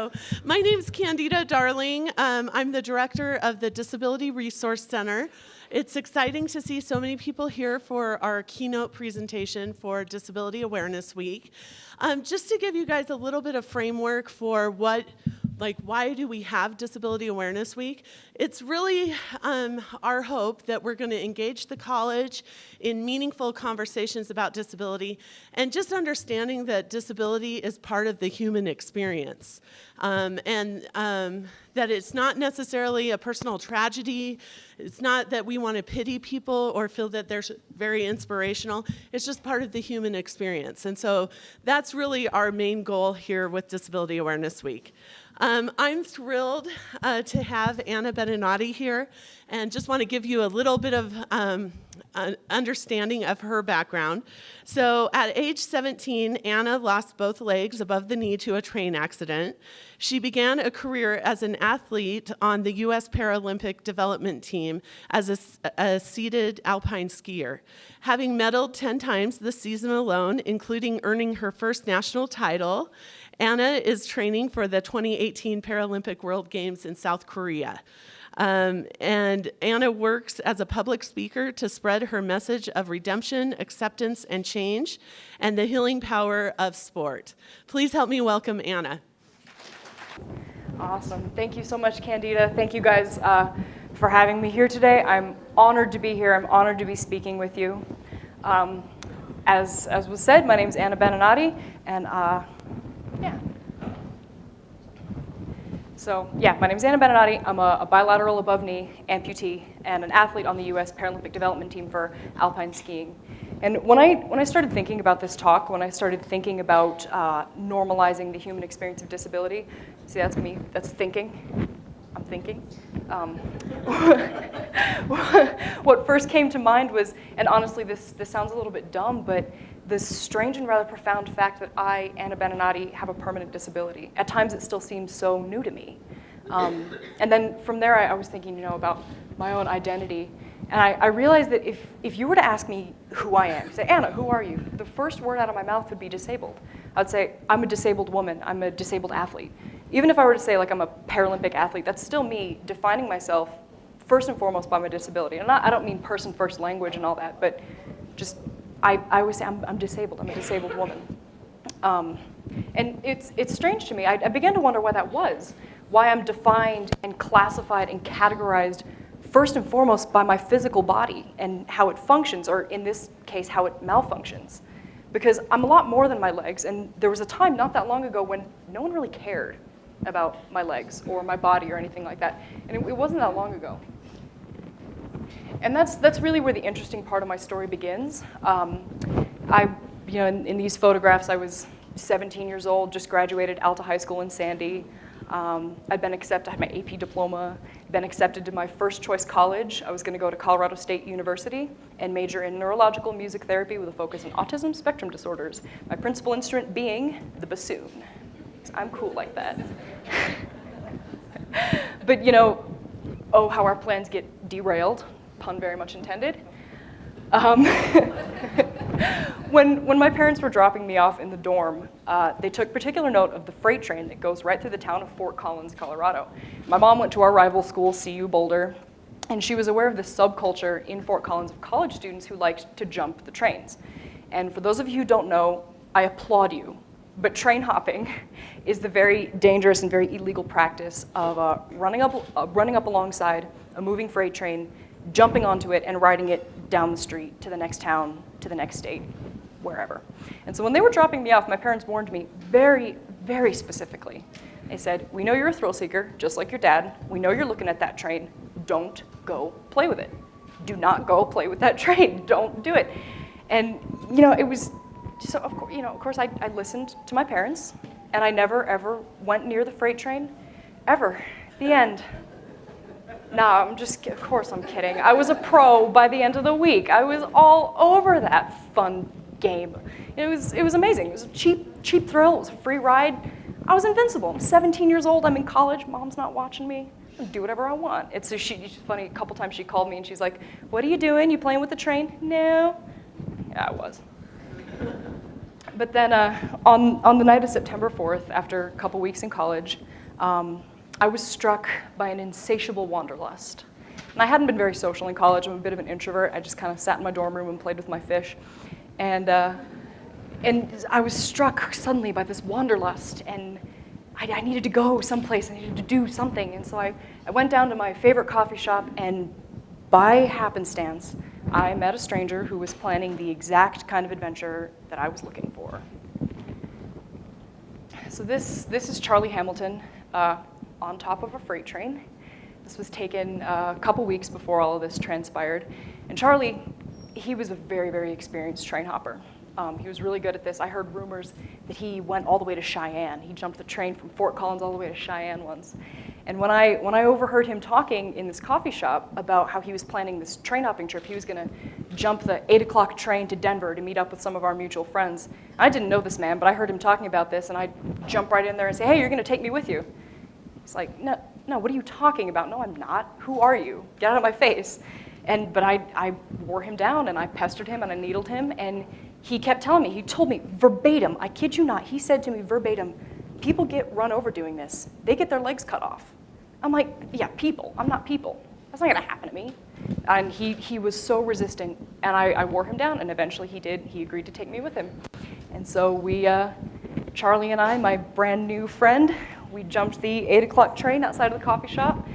So my name's Candida Darling. I'm the director of the Disability Resource Center. It's exciting to see so many people here for our keynote presentation for Disability Awareness Week. Just to give you guys a little bit of framework for why do we have Disability Awareness Week? It's really our hope that we're going to engage the college in meaningful conversations about disability and just understanding that disability is part of the human experience. That it's not necessarily a personal tragedy. It's not that we want to pity people or feel that they're very inspirational. It's just part of the human experience. And so that's really our main goal here with Disability Awareness Week. I'm thrilled to have Anna Beninati here, and just want to give you a little bit of an understanding of her background. So at age 17, Anna lost both legs above the knee to a train accident. She began a career as an athlete on the U.S. Paralympic development team as a seated alpine skier. Having medaled 10 times this season alone, including earning her first national title, Anna is training for the 2018 Paralympic World Games in South Korea. And Anna works as a public speaker to spread her message of redemption, acceptance, and change, and the healing power of sport. Please help me welcome Anna. Awesome. Thank you so much, Candida. Thank you guys for having me here today. I'm honored to be here. I'm honored to be speaking with you. As was said, my name is Anna Beninati, and my name is Anna Beninati. I'm a bilateral above knee amputee and an athlete on the U.S. Paralympic development team for alpine skiing. And when I started thinking about this talk, when I started thinking about normalizing the human experience of disability, see, that's me, that's thinking. I'm thinking. What first came to mind was, and honestly this sounds a little bit dumb, but this strange and rather profound fact that I, Anna Beninati, have a permanent disability. At times it still seems so new to me. And then from there I was thinking, about my own identity. And I realized that if you were to ask me who I am, say, Anna, who are you? The first word out of my mouth would be disabled. I'd say, I'm a disabled woman. I'm a disabled athlete. Even if I were to say, I'm a Paralympic athlete, that's still me defining myself first and foremost by my disability. And I don't mean person first language and all that, but just, I always say I'm disabled. I'm a disabled woman. And it's strange to me. I began to wonder why that was, why I'm defined and classified and categorized first and foremost by my physical body and how it functions, or in this case, how it malfunctions. Because I'm a lot more than my legs, and there was a time not that long ago when no one really cared about my legs or my body or anything like that. And it wasn't that long ago. And that's really where the interesting part of my story begins. In these photographs, I was 17 years old, just graduated Alta High School in Sandy. I'd been accepted, I had my AP diploma, been accepted to my first choice college. I was gonna go to Colorado State University and major in neurological music therapy with a focus on autism spectrum disorders. My principal instrument being the bassoon. I'm cool like that. But oh, how our plans get derailed, pun very much intended. When my parents were dropping me off in the dorm, they took particular note of the freight train that goes right through the town of Fort Collins, Colorado. My mom went to our rival school, CU Boulder, and she was aware of this subculture in Fort Collins of college students who liked to jump the trains. And for those of you who don't know, I applaud you. But train hopping is the very dangerous and very illegal practice of running up alongside a moving freight train, jumping onto it, and riding it down the street to the next town, to the next state, wherever. And so when they were dropping me off, my parents warned me very, very specifically. They said, we know you're a thrill seeker, just like your dad. We know you're looking at that train. Don't go play with it. Do not go play with that train. Don't do it. And it was, so of course I listened to my parents, and I never ever went near the freight train, ever. The end. Nah, of course I'm kidding. I was a pro by the end of the week. I was all over that fun game. It was amazing. It was a cheap thrill. It was a free ride. I was invincible. I'm 17 years old. I'm in college. Mom's not watching me. I do whatever I want. It's funny. A couple times she called me and she's like, "What are you doing? You playing with the train?" No. Yeah, I was. But then on the night of September 4th, after a couple weeks in college, I was struck by an insatiable wanderlust. And I hadn't been very social in college. I'm a bit of an introvert. I just kind of sat in my dorm room and played with my fish. And I was struck suddenly by this wanderlust, and I needed to go someplace. I needed to do something. And so I went down to my favorite coffee shop, and by happenstance, I met a stranger who was planning the exact kind of adventure that I was looking for. So this is Charlie Hamilton on top of a freight train. This was taken a couple weeks before all of this transpired. And Charlie, he was a very, very experienced train hopper. He was really good at this. I heard rumors that he went all the way to Cheyenne. He jumped the train from Fort Collins all the way to Cheyenne once. And when I overheard him talking in this coffee shop about how he was planning this train hopping trip, he was going to jump the 8 o'clock train to Denver to meet up with some of our mutual friends. I didn't know this man, but I heard him talking about this, and I jumped right in there and say, "Hey, you're going to take me with you." He's like, no, what are you talking about? No, I'm not. Who are you? Get out of my face. But I wore him down, and I pestered him, and I needled him, and he kept telling me, he told me verbatim, I kid you not, he said to me verbatim, "People get run over doing this. They get their legs cut off." I'm like, yeah, people. I'm not people. That's not gonna happen to me. And he was so resistant, and I wore him down, and eventually he did. He agreed to take me with him. And so we, Charlie and I, my brand new friend, we jumped the 8 o'clock train outside of the coffee shop,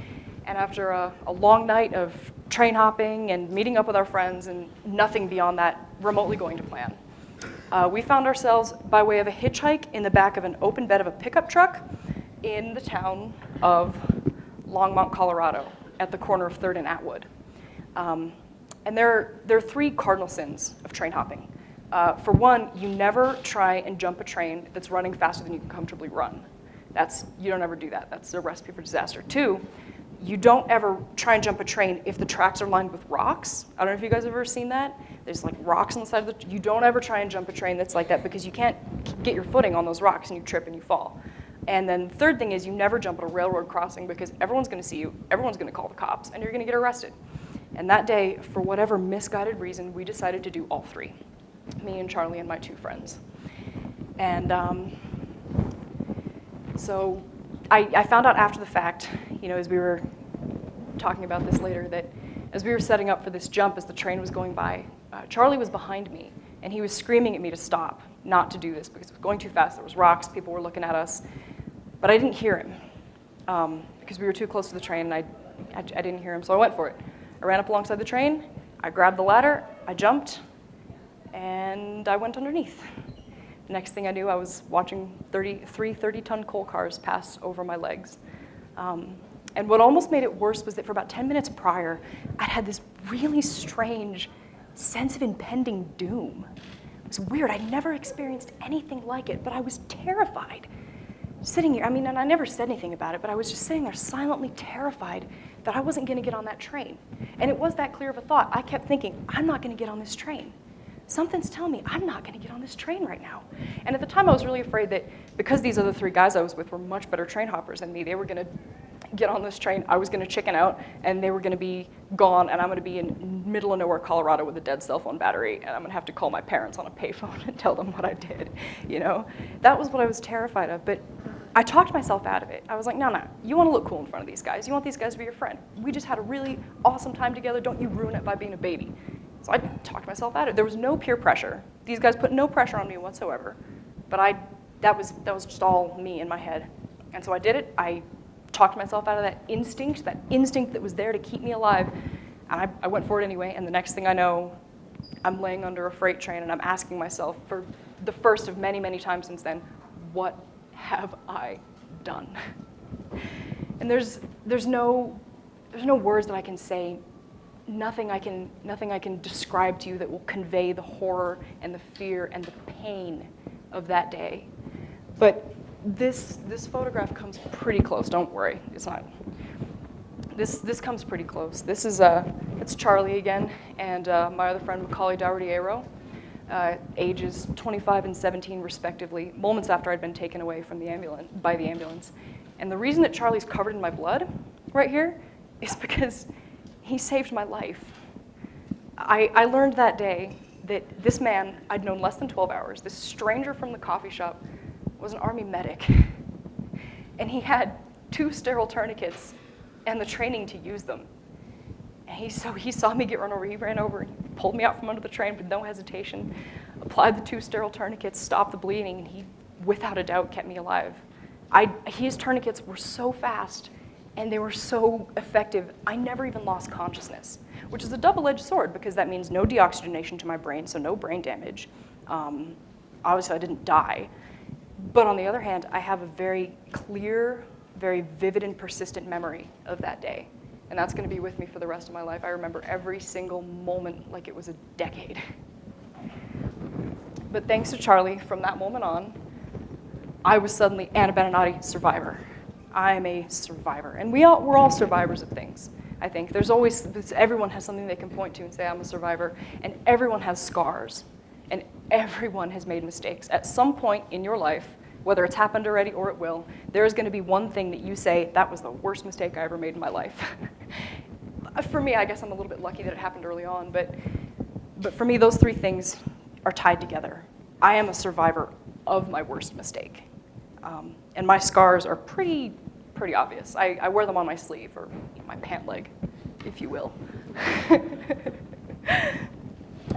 and after a long night of train hopping and meeting up with our friends and nothing beyond that remotely going to plan, we found ourselves by way of a hitchhike in the back of an open bed of a pickup truck in the town of Longmont, Colorado, at the corner of 3rd and Atwood. And there are 3 cardinal sins of train hopping. For one, you never try and jump a train that's running faster than you can comfortably run. You don't ever do that. That's a recipe for disaster. 2, you don't ever try and jump a train if the tracks are lined with rocks. I don't know if you guys have ever seen that. There's like rocks on the side of you don't ever try and jump a train that's like that, because you can't get your footing on those rocks and you trip and you fall. And then the third thing is you never jump at a railroad crossing, because everyone's gonna see you, everyone's gonna call the cops, and you're gonna get arrested. And that day, for whatever misguided reason, we decided to do all 3, me and Charlie and my 2 friends. And so I found out after the fact, as we were talking about this later, that as we were setting up for this jump, as the train was going by, Charlie was behind me, and he was screaming at me to stop, not to do this, because it was going too fast. There was rocks, people were looking at us, but I didn't hear him, because we were too close to the train, and I didn't hear him, so I went for it. I ran up alongside the train, I grabbed the ladder, I jumped, and I went underneath. The next thing I knew, I was watching 3 30-ton coal cars pass over my legs. And what almost made it worse was that for about 10 minutes prior, I'd had this really strange sense of impending doom. It was weird. I'd never experienced anything like it, but I was terrified. Sitting here, and I never said anything about it, but I was just sitting there silently terrified that I wasn't going to get on that train. And it was that clear of a thought. I kept thinking, I'm not going to get on this train. Something's telling me I'm not going to get on this train right now. And at the time, I was really afraid that because these other 3 guys I was with were much better train hoppers than me, they were going to get on this train, I was going to chicken out, and they were going to be gone, and I'm going to be in middle of nowhere, Colorado, with a dead cell phone battery, and I'm going to have to call my parents on a payphone and tell them what I did. That was what I was terrified of. But I talked myself out of it. I was like, no, you want to look cool in front of these guys. You want these guys to be your friend. We just had a really awesome time together. Don't you ruin it by being a baby. So I talked myself out of it. There was no peer pressure. These guys put no pressure on me whatsoever. But that was just all me in my head. And so I did it. I talked myself out of that instinct that was there to keep me alive. And I went for it anyway. And the next thing I know, I'm laying under a freight train, and I'm asking myself for the first of many, many times since then, what have I done? And there's no words that I can say. Nothing I can describe to you that will convey the horror and the fear and the pain of that day. But this photograph comes pretty close. Don't worry, it's not. This comes pretty close. This is it's Charlie again, and my other friend Macaulay Dougherty-Aero, ages 25 and 17 respectively, moments after I'd been taken away from by the ambulance. And the reason that Charlie's covered in my blood right here is because he saved my life. I learned that day that this man I'd known less than 12 hours, this stranger from the coffee shop, was an Army medic. And he had 2 sterile tourniquets and the training to use them. And he saw me get run over. He ran over and pulled me out from under the train with no hesitation, applied the 2 sterile tourniquets, stopped the bleeding, and he, without a doubt, kept me alive. His tourniquets were so fast and they were so effective, I never even lost consciousness, which is a double-edged sword because that means no deoxygenation to my brain, so no brain damage. Obviously, I didn't die. But on the other hand, I have a very clear, very vivid and persistent memory of that day. And that's going to be with me for the rest of my life. I remember every single moment like it was a decade. But thanks to Charlie, from that moment on, I was suddenly Anna Beninati survivor. I am a survivor. And we're all survivors of things, I think. Everyone has something they can point to and say, I'm a survivor. And everyone has scars. And everyone has made mistakes. At some point in your life, whether it's happened already or it will, there is going to be one thing that you say, that was the worst mistake I ever made in my life. For me, I guess I'm a little bit lucky that it happened early on, but for me, those 3 things are tied together. I am a survivor of my worst mistake. And my scars are pretty obvious. I wear them on my sleeve, or my pant leg, if you will.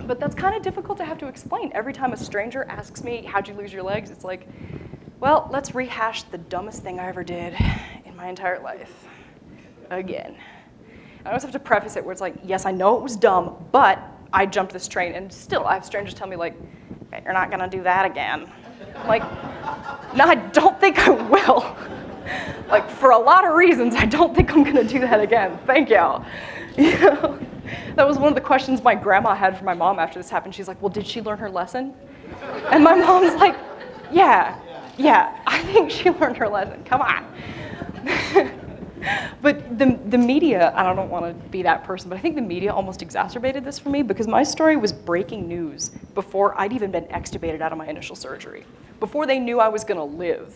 But that's kind of difficult to have to explain. Every time a stranger asks me, how'd you lose your legs? It's like, well, let's rehash the dumbest thing I ever did in my entire life again. I always have to preface it where it's like, yes, I know it was dumb, but I jumped this train. And still, I have strangers tell me, like, you're not going to do that again. I'm like, no, I don't think I will. Like, for a lot of reasons, I don't think I'm going to do that again. Thank you. You know? That was one of the questions my grandma had for my mom after this happened. She's like, well, did she learn her lesson? And my mom's like, yeah, I think she learned her lesson. Come on. But the media, I don't want to be that person, but I think the media almost exacerbated this for me because my story was breaking news before I'd even been extubated out of my initial surgery. Before they knew I was going to live,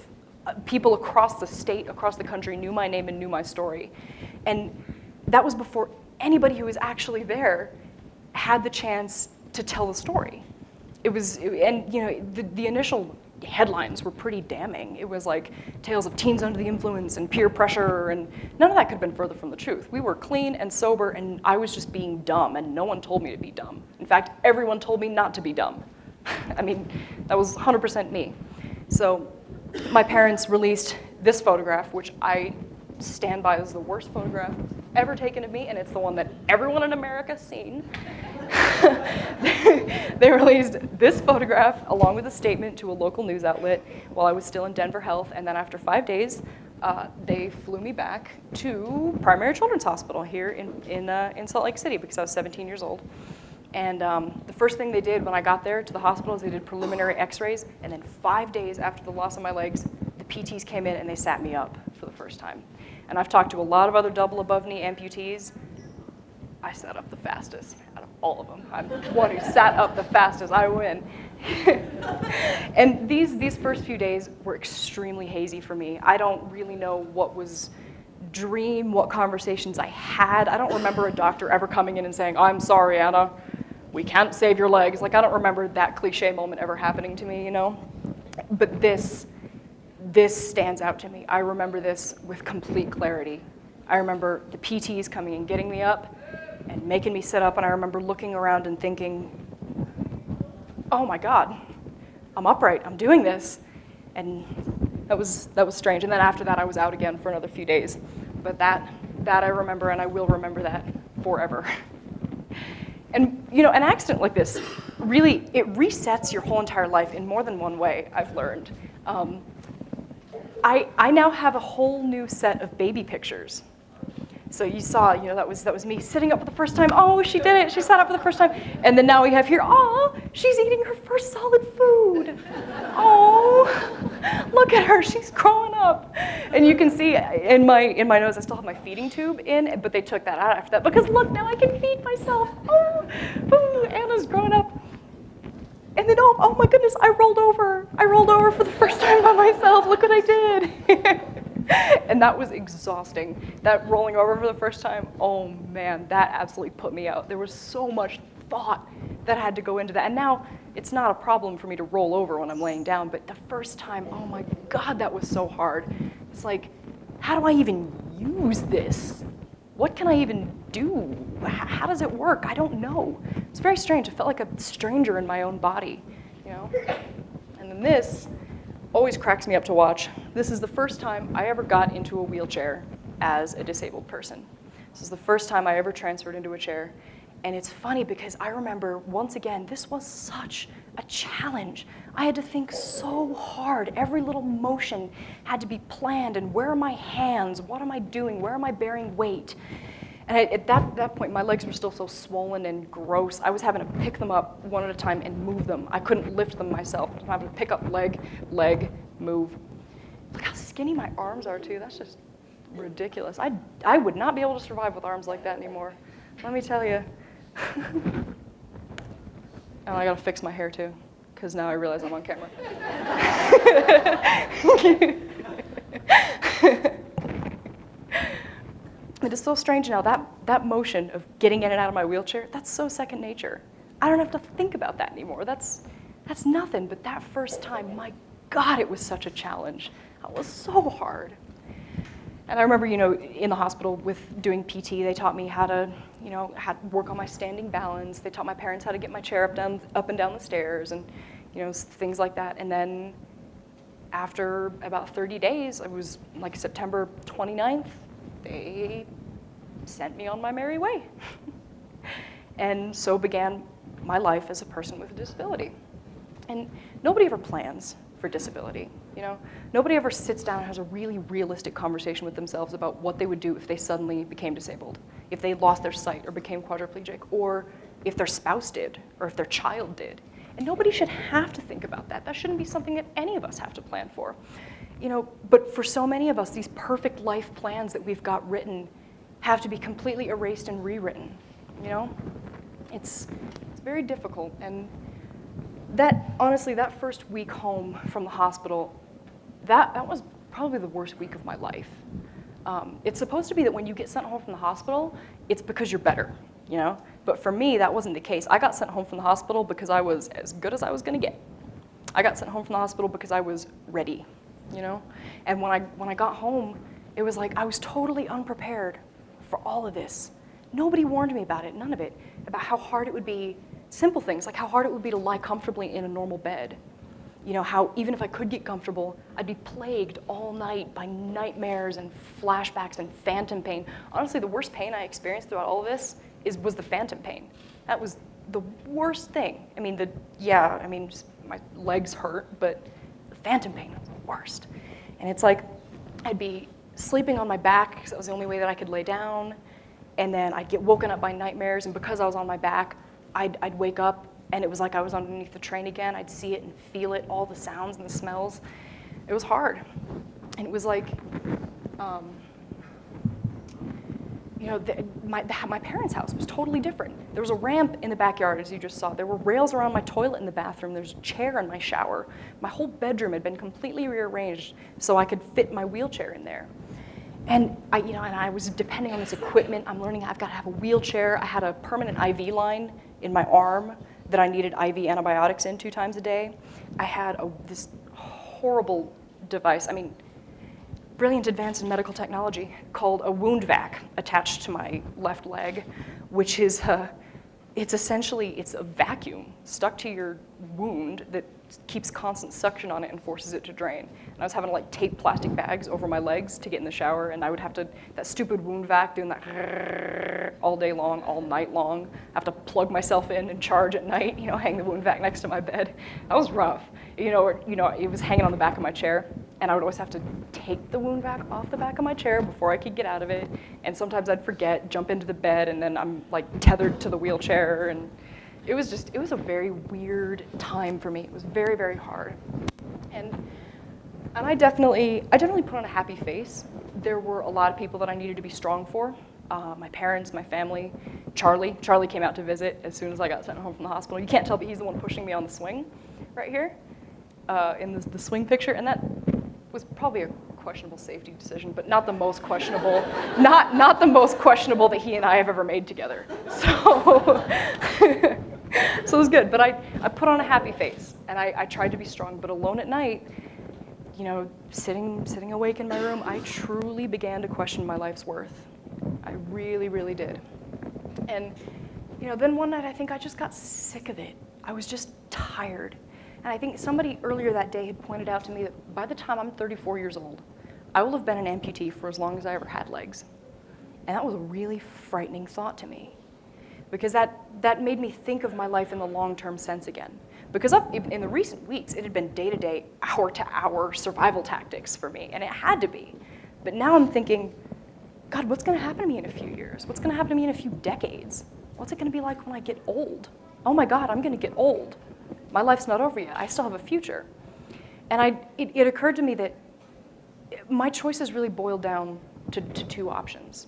people across the state, across the country knew my name and knew my story. And that was before anybody who was actually there had the chance to tell the story. And you know, the initial headlines were pretty damning. It was like tales of teens under the influence and peer pressure, and none of that could have been further from the truth. We were clean and sober, and I was just being dumb, and no one told me to be dumb. In fact, everyone told me not to be dumb. I mean, that was 100% me. So my parents released this photograph, which I stand by as the worst photograph ever taken of me, and it's the one that everyone in America's seen. They released this photograph along with a statement to a local news outlet while I was still in Denver Health, and then after 5 days, they flew me back to Primary Children's Hospital here in Salt Lake City because I was 17 years old. And the first thing they did when I got there to the hospital is they did preliminary x-rays, and then 5 days after the loss of my legs, the PTs came in and they sat me up for the first time. And I've talked to a lot of other double above knee amputees. I sat up the fastest out of all of them. I'm the one who sat up the fastest. I win. And these first few days were extremely hazy for me. I don't really know what was dream, what conversations I had. I don't remember a doctor ever coming in and saying, I'm sorry, Anna, we can't save your legs. Like, I don't remember that cliche moment ever happening to me, you know? But this stands out to me. I remember this with complete clarity. I remember the PTs coming and getting me up and making me sit up, and I remember looking around and thinking, oh my God, I'm upright, I'm doing this. And that was strange. And then after that, I was out again for another few days. But that I remember, and I will remember that forever. And you know, an accident like this, really, it resets your whole entire life in more than one way, I've learned. I now have a whole new set of baby pictures. So you saw, you know, that was me sitting up for the first time. Oh, she did it. She sat up for the first time. And then now we have here, oh, she's eating her first solid food. Oh, look at her. She's growing up. And you can see in my nose, I still have my feeding tube in, but they took that out after that because look, now I can feed myself. Oh, Anna's growing up. And then, oh my goodness, I rolled over. I rolled over for the first time by myself. Look what I did. And that was exhausting. That rolling over for the first time, oh man, that absolutely put me out. There was so much thought that had to go into that. And now it's not a problem for me to roll over when I'm laying down, but the first time, oh my God, that was so hard. It's like, how do I even use this? What can I even do? How does it work? I don't know. It's very strange. I felt like a stranger in my own body, you know? And then this always cracks me up to watch. This is the first time I ever got into a wheelchair as a disabled person. This is the first time I ever transferred into a chair. And it's funny because I remember, once again, this was such a challenge. I had to think so hard. Every little motion had to be planned. And where are my hands? What am I doing? Where am I bearing weight? And at that point, my legs were still so swollen and gross. I was having to pick them up one at a time and move them. I couldn't lift them myself. I was having to pick up leg, move. Look how skinny my arms are, too. That's just ridiculous. I would not be able to survive with arms like that anymore. Let me tell you. And I gotta fix my hair too, because now I realize I'm on camera. It is so strange now, that motion of getting in and out of my wheelchair, that's so second nature. I don't have to think about that anymore. That's nothing, but that first time, my God, it was such a challenge. It was so hard. And I remember, in the hospital with doing PT, they taught me how to, how to work on my standing balance. They taught my parents how to get my chair up and down the stairs and, things like that. And then after about 30 days, it was like September 29th, they sent me on my merry way. And so began my life as a person with a disability. And nobody ever plans for disability, Nobody ever sits down and has a really realistic conversation with themselves about what they would do if they suddenly became disabled, if they lost their sight or became quadriplegic, or if their spouse did, or if their child did. And nobody should have to think about that. That shouldn't be something that any of us have to plan for. But for so many of us, these perfect life plans that we've got written have to be completely erased and rewritten, It's very difficult. And honestly, that first week home from the hospital, that was probably the worst week of my life. It's supposed to be that when you get sent home from the hospital, it's because you're better, But for me, that wasn't the case. I got sent home from the hospital because I was as good as I was gonna get. I got sent home from the hospital because I was ready, And when I got home, it was like I was totally unprepared for all of this. Nobody warned me about it, none of it, about how hard it would be. Simple things, like how hard it would be to lie comfortably in a normal bed. How even if I could get comfortable, I'd be plagued all night by nightmares and flashbacks and phantom pain. Honestly, the worst pain I experienced throughout all of this was the phantom pain. That was the worst thing. Just my legs hurt, but the phantom pain was the worst. And it's like I'd be sleeping on my back because that was the only way that I could lay down. And then I'd get woken up by nightmares, and because I was on my back, I'd wake up and it was like I was underneath the train again. I'd see it and feel it, all the sounds and the smells. It was hard. And it was like, my parents' house was totally different. There was a ramp in the backyard, as you just saw. There were rails around my toilet in the bathroom. There was a chair in my shower. My whole bedroom had been completely rearranged so I could fit my wheelchair in there. And I was depending on this equipment. I'm learning I've got to have a wheelchair. I had a permanent IV line in my arm that I needed IV antibiotics in 2 times a day. I had this horrible device, brilliant advance in medical technology, called a wound vac attached to my left leg, which is it's a vacuum stuck to your wound that keeps constant suction on it and forces it to drain. And I was having to tape plastic bags over my legs to get in the shower, and I would have to, that stupid wound vac doing that all day long, all night long. I have to plug myself in and charge at night, hang the wound vac next to my bed. That was rough. It was hanging on the back of my chair, and I would always have to take the wound vac off the back of my chair before I could get out of it. And sometimes I'd forget, jump into the bed, and then I'm tethered to the wheelchair, and it was a very weird time for me. It was very, very hard. And I definitely put on a happy face. There were a lot of people that I needed to be strong for. My parents, my family, Charlie. Charlie came out to visit as soon as I got sent home from the hospital. You can't tell, but he's the one pushing me on the swing right here in the swing picture. And that was probably a questionable safety decision, but not the most questionable, not the most questionable that he and I have ever made together. So, so was good. But I put on a happy face, and I tried to be strong. But alone at night, you know, sitting awake in my room, I truly began to question my life's worth. I really, really did. And, you know, then one night I think I just got sick of it. I was just tired. And I think somebody earlier that day had pointed out to me that by the time I'm 34 years old, I will have been an amputee for as long as I ever had legs. And that was a really frightening thought to me, because that made me think of my life in the long-term sense again. Because up in the recent weeks, it had been day-to-day, hour-to-hour survival tactics for me, and it had to be. But now I'm thinking, God, what's gonna happen to me in a few years? What's gonna happen to me in a few decades? What's it gonna be like when I get old? Oh my God, I'm gonna get old. My life's not over yet. I still have a future. And it occurred to me that my choices really boiled down to two options.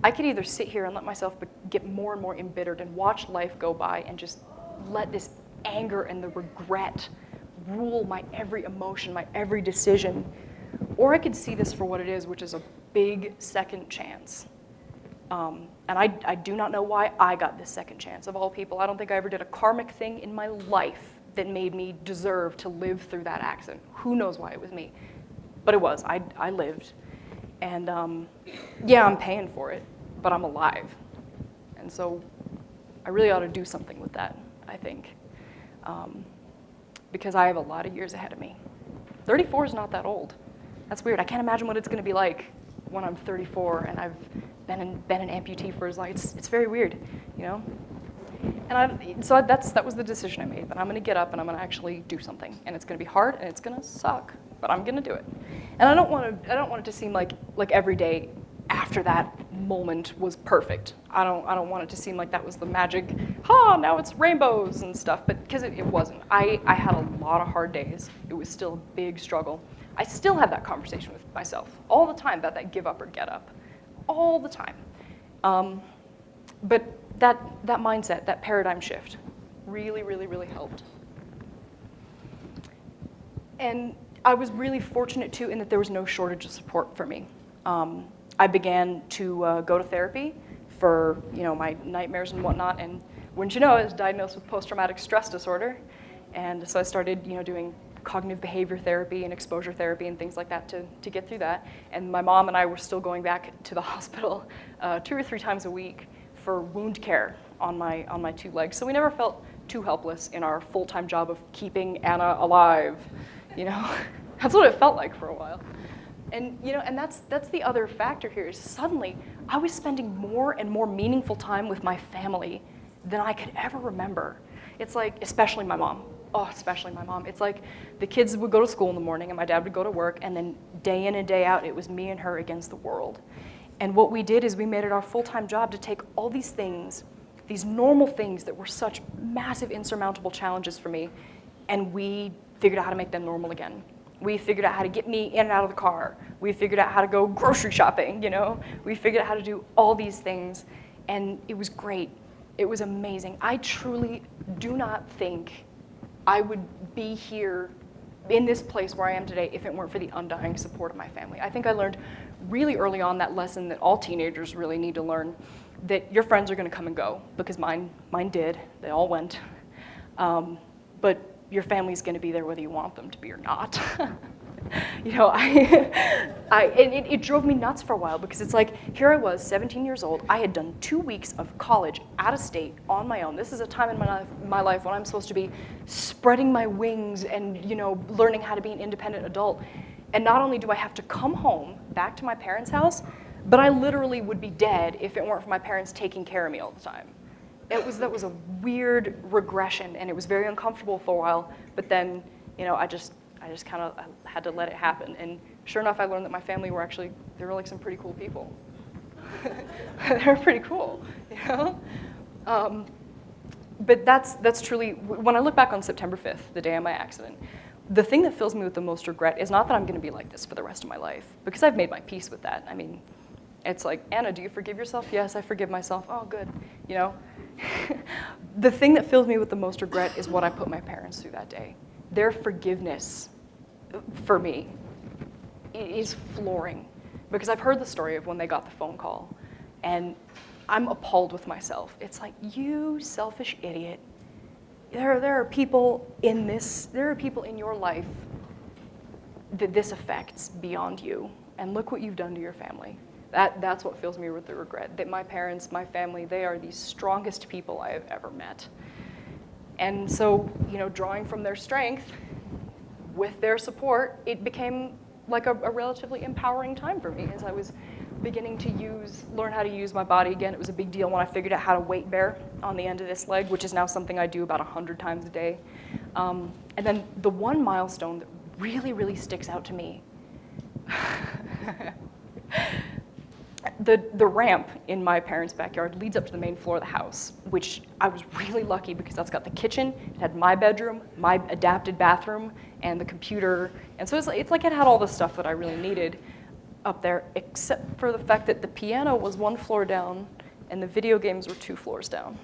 I could either sit here and let myself get more and more embittered and watch life go by and just let this anger and the regret rule my every emotion, my every decision, or I could see this for what it is, which is a big second chance. And I do not know why I got this second chance of all people. I don't think I ever did a karmic thing in my life that made me deserve to live through that accident. Who knows why it was me? But it was. I lived. And yeah, I'm paying for it, but I'm alive. And so I really ought to do something with that, I think. Because I have a lot of years ahead of me. 34 is not that old. That's weird. I can't imagine what it's going to be like when I'm 34 and I've been an amputee for as long. It's very weird, you know? And so that was the decision I made, that I'm going to get up and I'm going to actually do something. And it's going to be hard and it's going to suck, but I'm going to do it. And I don't want it to seem like every day after that moment was perfect. I don't want it to seem like that was the magic, now it's rainbows and stuff, but because it wasn't. I had a lot of hard days. It was still a big struggle. I still have that conversation with myself all the time about that give up or get up, all the time. But that mindset, that paradigm shift, really, really, really helped. And I was really fortunate too in that there was no shortage of support for me. I began to go to therapy for my nightmares and whatnot, and wouldn't you know, I was diagnosed with post-traumatic stress disorder, and so I started doing cognitive behavior therapy and exposure therapy and things like that to get through that. And my mom and I were still going back to the hospital 2 or 3 times a week for wound care on my 2 legs. So we never felt too helpless in our full-time job of keeping Anna alive. That's what it felt like for a while. And and that's the other factor here, is suddenly I was spending more and more meaningful time with my family than I could ever remember. It's like, especially my mom. Oh, especially my mom. It's like the kids would go to school in the morning and my dad would go to work, and then day in and day out, it was me and her against the world. And what we did is we made it our full-time job to take all these things, these normal things that were such massive, insurmountable challenges for me, and we figured out how to make them normal again. We figured out how to get me in and out of the car. We figured out how to go grocery shopping, We figured out how to do all these things, and it was great. It was amazing. I truly do not think I would be here in this place where I am today if it weren't for the undying support of my family. I think I learned really early on that lesson that all teenagers really need to learn, that your friends are going to come and go, because mine did. They all went. But your family's going to be there whether you want them to be or not. It drove me nuts for a while, because it's like, here I was, 17 years old. I had done 2 weeks of college out of state on my own. This is a time in my life when I'm supposed to be spreading my wings and learning how to be an independent adult. And not only do I have to come home back to my parents' house, but I literally would be dead if it weren't for my parents taking care of me all the time. That was a weird regression, and it was very uncomfortable for a while. But then, I just kind of had to let it happen. And sure enough, I learned that my family they were like some pretty cool people. They were pretty cool, But that's truly, when I look back on September 5th, the day of my accident, the thing that fills me with the most regret is not that I'm going to be like this for the rest of my life, because I've made my peace with that. I mean, it's like, Anna, do you forgive yourself? Yes, I forgive myself. Oh, good, The thing that fills me with the most regret is what I put my parents through that day. Their forgiveness for me is flooring, because I've heard the story of when they got the phone call, and I'm appalled with myself. It's like, you selfish idiot. there are people in your life that this affects beyond you, and look what you've done to your family. That's what fills me with the regret, that my parents, my family, they are the strongest people I have ever met. And so, drawing from their strength, with their support, it became like a relatively empowering time for me as I was beginning to learn how to use my body again. It was a big deal when I figured out how to weight bear on the end of this leg, which is now something I do about 100 times a day. And then the one milestone that really, really sticks out to me, the ramp in my parents' backyard leads up to the main floor of the house, which I was really lucky because that's got the kitchen, it had my bedroom, my adapted bathroom, and the computer. And so it's like it had all the stuff that I really needed up there, except for the fact that the piano was 1 floor down and the video games were 2 floors down.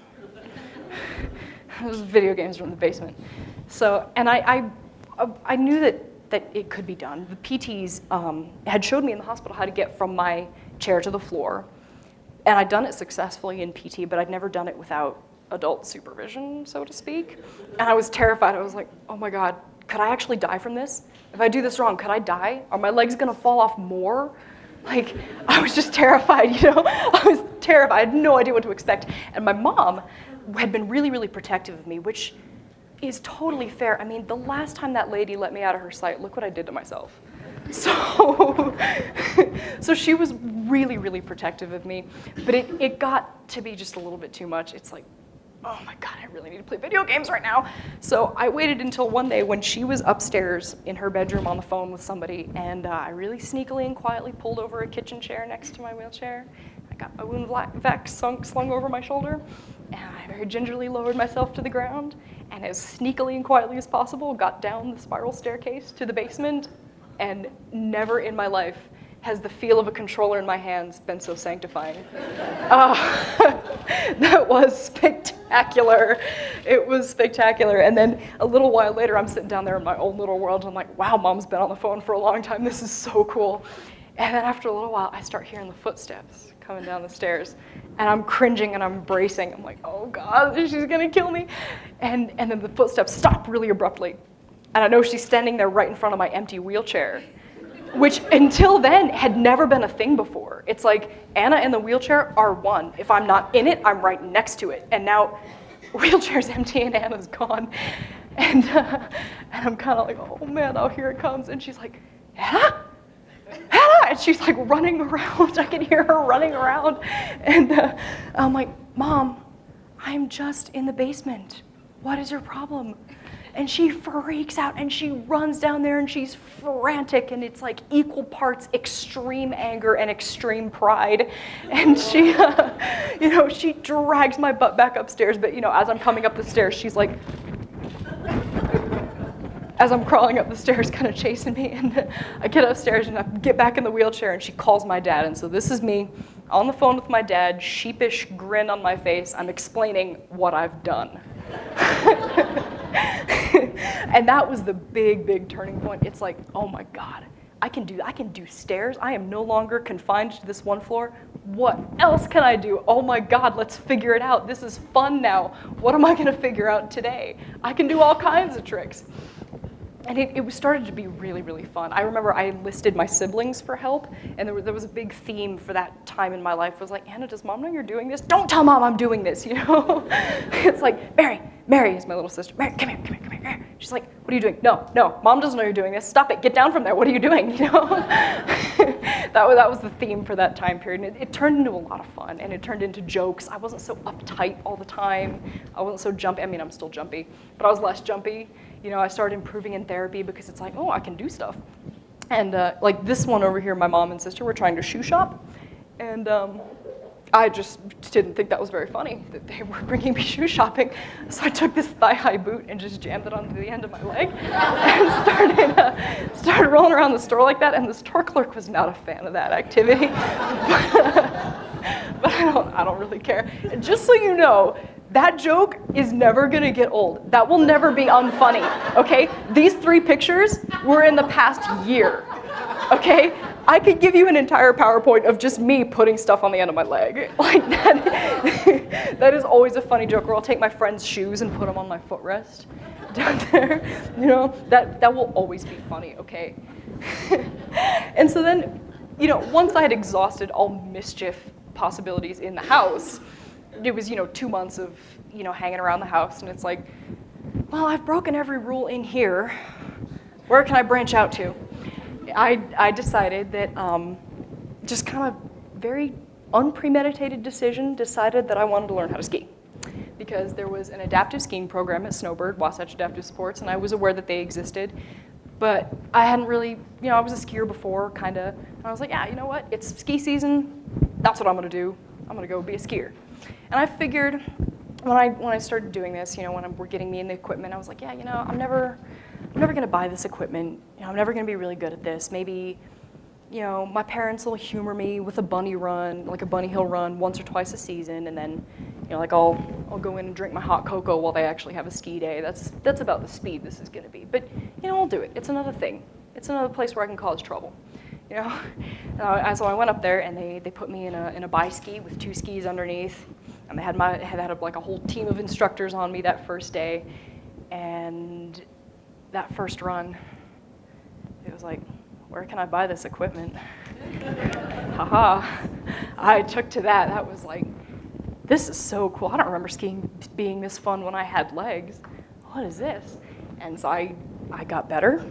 Those video games were in the basement. So, and I knew that it could be done. The PTs had showed me in the hospital how to get from my chair to the floor, and I'd done it successfully in PT, but I'd never done it without adult supervision, so to speak. And I was terrified. I was like, oh my God, could I actually die from this? If I do this wrong, could I die? Are my legs gonna fall off more? Like, I was just terrified, I was terrified. I had no idea what to expect. And my mom had been really, really protective of me, which is totally fair. I mean, the last time that lady let me out of her sight, look what I did to myself. So, so she was really, really protective of me, but it got to be just a little bit too much. It's like, oh my God, I really need to play video games right now. So I waited until one day when she was upstairs in her bedroom on the phone with somebody, and I really sneakily and quietly pulled over a kitchen chair next to my wheelchair. I got my wound vac slung over my shoulder, and I very gingerly lowered myself to the ground, and as sneakily and quietly as possible got down the spiral staircase to the basement. And never in my life has the feel of a controller in my hands been so sanctifying. That was spectacular. It was spectacular. And then a little while later, I'm sitting down there in my own little world, and I'm like, wow, Mom's been on the phone for a long time. This is so cool. And then after a little while, I start hearing the footsteps coming down the stairs, and I'm cringing and I'm bracing. I'm like, oh God, she's gonna kill me. And then the footsteps stop really abruptly. And I know she's standing there right in front of my empty wheelchair, which until then had never been a thing before. It's like Anna and the wheelchair are one. If I'm not in it, I'm right next to it. And now wheelchair's empty and Anna's gone. And I'm kind of like, oh man, oh, here it comes. And she's like, Anna? Anna! And she's like running around. I can hear her running around. And I'm like, Mom, I'm just in the basement. What is your problem? And she freaks out and she runs down there and she's frantic, and it's like equal parts extreme anger and extreme pride. And she, she drags my butt back upstairs, but as I'm coming up the stairs, she's like, as I'm crawling up the stairs, kind of chasing me. And I get upstairs and I get back in the wheelchair, and she calls my dad. And so this is me on the phone with my dad, sheepish grin on my face. I'm explaining what I've done. And that was the big, big turning point. It's like, oh my God, I can do stairs. I am no longer confined to this 1 floor. What else can I do? Oh my God, let's figure it out. This is fun now. What am I gonna figure out today? I can do all kinds of tricks. And it started to be really, really fun. I remember I enlisted my siblings for help, and there was a big theme for that time in my life. It was like, Anna, does Mom know you're doing this? Don't tell Mom I'm doing this, It's like, Mary is my little sister. Mary, come here. She's like, what are you doing? No, Mom doesn't know you're doing this. Stop it, get down from there. What are you doing, That was the theme for that time period. And it turned into a lot of fun, and it turned into jokes. I wasn't so uptight all the time. I wasn't so jumpy. I mean, I'm still jumpy, but I was less jumpy. I started improving in therapy because it's like, oh, I can do stuff. And like this one over here, my mom and sister were trying to shoe shop. And I just didn't think that was very funny, that they were bringing me shoe shopping. So I took this thigh-high boot and just jammed it onto the end of my leg and started rolling around the store like that. And the store clerk was not a fan of that activity. But I don't really care. And just so you know, that joke is never gonna get old. That will never be unfunny, okay? These 3 pictures were in the past year, okay? I could give you an entire PowerPoint of just me putting stuff on the end of my leg. Like that, that is always a funny joke. Or I'll take my friend's shoes and put them on my footrest down there. You know, that will always be funny, okay? And so then, you know, once I had exhausted all mischief possibilities in the house, it was, 2 months of, hanging around the house, and it's like, well, I've broken every rule in here. Where can I branch out to? I decided that, just kind of very unpremeditated decision, decided that I wanted to learn how to ski. Because there was an adaptive skiing program at Snowbird, Wasatch Adaptive Sports, and I was aware that they existed. But I hadn't really, I was a skier before, kind of, and I was like, yeah, you know what? It's ski season. That's what I'm going to do. I'm going to go be a skier. And I figured when I started doing this, when we're getting me in the equipment, I was like, yeah, I'm never going to buy this equipment. I'm never going to be really good at this. Maybe, my parents will humor me with a bunny run, like a bunny hill run, once or twice a season, and then, I'll go in and drink my hot cocoa while they actually have a ski day. That's about the speed this is going to be. But, I'll do it. It's another thing. It's another place where I can cause trouble. So I went up there, and they put me in a bi-ski with 2 skis underneath, and they had like a whole team of instructors on me that first day, and that first run, it was like, where can I buy this equipment? Haha, I took to that. That was like, this is so cool. I don't remember skiing being this fun when I had legs. What is this? And so I got better.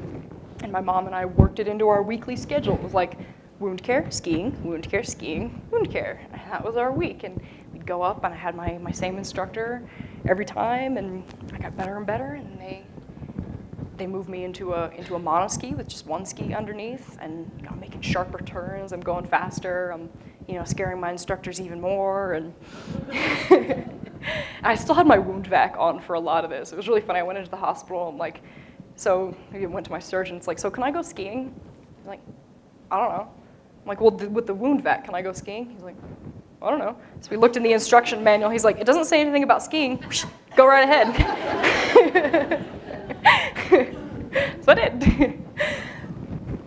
And my mom and I worked it into our weekly schedule. It was like wound care, skiing, wound care, skiing, wound care. And that was our week. And we'd go up, and I had my same instructor every time, and I got better and better. And they moved me into a monoski with just 1 ski underneath, and I'm making sharper turns. I'm going faster. I'm scaring my instructors even more. And I still had my wound vac on for a lot of this. It was really funny. I went into the hospital. I'm like. So I went to my surgeon. It's like, so can I go skiing? He's like, I don't know. I'm like, well, with the wound vac, can I go skiing? He's like, I don't know. So we looked in the instruction manual. He's like, it doesn't say anything about skiing. Go right ahead. So I did.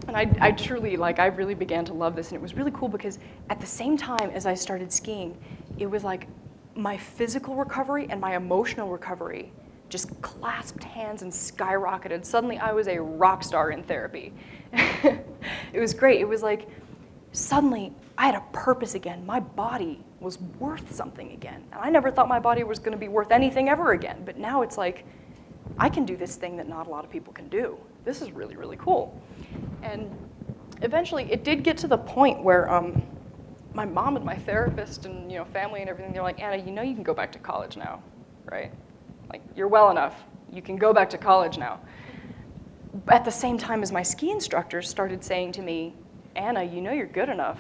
And I truly, I really began to love this. And it was really cool because at the same time as I started skiing, it was like my physical recovery and my emotional recovery just clasped hands and skyrocketed. Suddenly I was a rock star in therapy. It was great. It was like suddenly I had a purpose again. My body was worth something again. And I never thought my body was going to be worth anything ever again. But now it's like I can do this thing that not a lot of people can do. This is really, really cool. And eventually it did get to the point where my mom and my therapist and family and everything, they're like, Anna, you can go back to college now, right? Like, you're well enough. You can go back to college now. At the same time as my ski instructors started saying to me, Anna, you're good enough.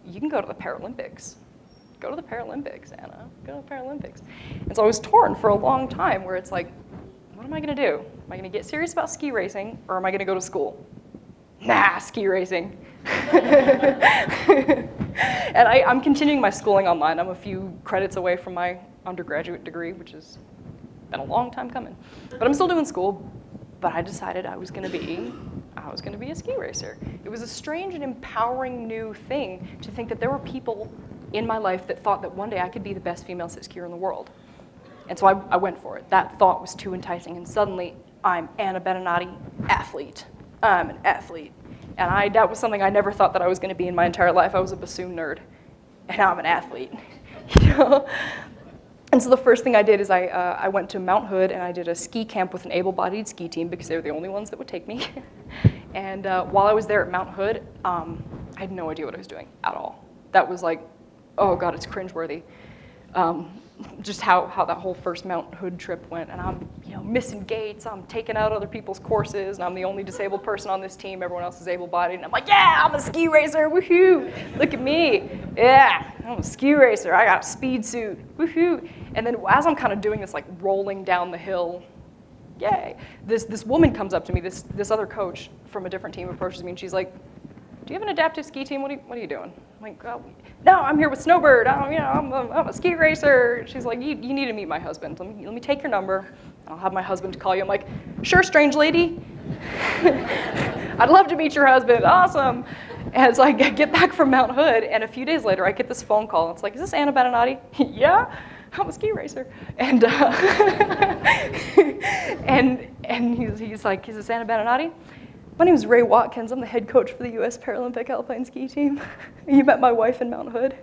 You can go to the Paralympics. Go to the Paralympics, Anna. Go to the Paralympics. And so I was torn for a long time where it's like, what am I going to do? Am I going to get serious about ski racing, or am I going to go to school? Nah, ski racing. And I'm continuing my schooling online. I'm a few credits away from my undergraduate degree, which has been a long time coming. But I'm still doing school. But I decided I was going to be a ski racer. It was a strange and empowering new thing to think that there were people in my life that thought that one day I could be the best female sit skier in the world. And so I went for it. That thought was too enticing, and suddenly I'm Anna Beninati, athlete. I'm an athlete. And that was something I never thought that I was going to be in my entire life. I was a bassoon nerd, and now I'm an athlete. And so the first thing I did is I went to Mount Hood, and I did a ski camp with an able-bodied ski team because they were the only ones that would take me. And while I was there at Mount Hood, I had no idea what I was doing at all. That was like, oh God, it's cringeworthy. Just how that whole first Mount Hood trip went, and I'm missing gates, I'm taking out other people's courses, and I'm the only disabled person on this team. Everyone else is able-bodied, and I'm like, yeah, I'm a ski racer, woohoo! Look at me, yeah, I'm a ski racer. I got a speed suit, woohoo! And then as I'm kind of doing this, like rolling down the hill, yay! This woman comes up to me, this other coach from a different team approaches me, and she's like, do you have an adaptive ski team? What are you doing? I'm like, oh, no, I'm here with Snowbird. I'm a ski racer. She's like, you need to meet my husband. Let me take your number, and I'll have my husband call you. I'm like, sure, strange lady. I'd love to meet your husband. Awesome. And so I get back from Mount Hood, and a few days later, I get this phone call. It's like, is this Anna Beninati? Yeah, I'm a ski racer. And and he's like, is this Anna Beninati? My name is Ray Watkins. I'm the head coach for the U.S. Paralympic Alpine Ski Team. You met my wife in Mount Hood.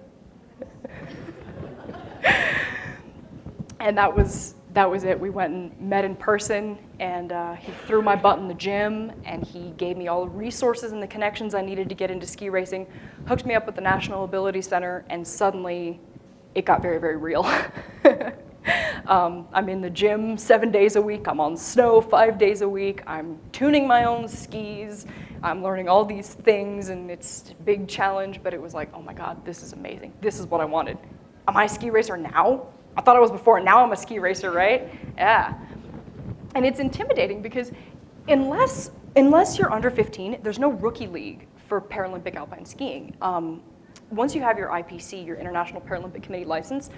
And that was it. We went and met in person, and he threw my butt in the gym, and he gave me all the resources and the connections I needed to get into ski racing, hooked me up with the National Ability Center, and suddenly it got very, very real. I'm in the gym 7 days a week. I'm on snow 5 days a week. I'm tuning my own skis. I'm learning all these things, and it's a big challenge, but it was like, oh my God, this is amazing. This is what I wanted. Am I a ski racer now? I thought I was before, now I'm a ski racer, right? Yeah. And it's intimidating because unless you're under 15, there's no rookie league for Paralympic alpine skiing. Once you have your IPC, your International Paralympic Committee license,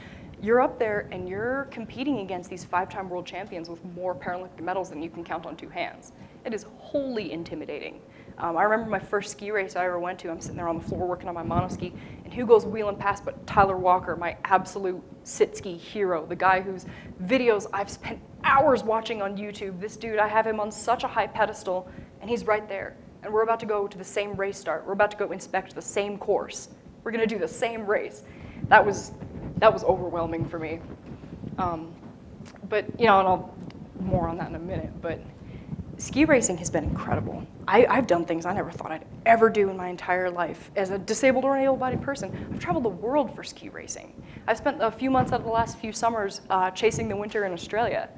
you're up there and you're competing against these 5-time world champions with more Paralympic medals than you can count on 2 hands. It is wholly intimidating. I remember my first ski race I ever went to. I'm sitting there on the floor working on my monoski, and who goes wheeling past but Tyler Walker, my absolute sit ski hero, the guy whose videos I've spent hours watching on YouTube. This dude, I have him on such a high pedestal, and he's right there. And we're about to go to the same race start. We're about to go inspect the same course. We're gonna do the same race. That was overwhelming for me. But, and I'll more on that in a minute, but ski racing has been incredible. I've done things I never thought I'd ever do in my entire life. As a disabled or an able-bodied person, I've traveled the world for ski racing. I've spent a few months out of the last few summers chasing the winter in Australia.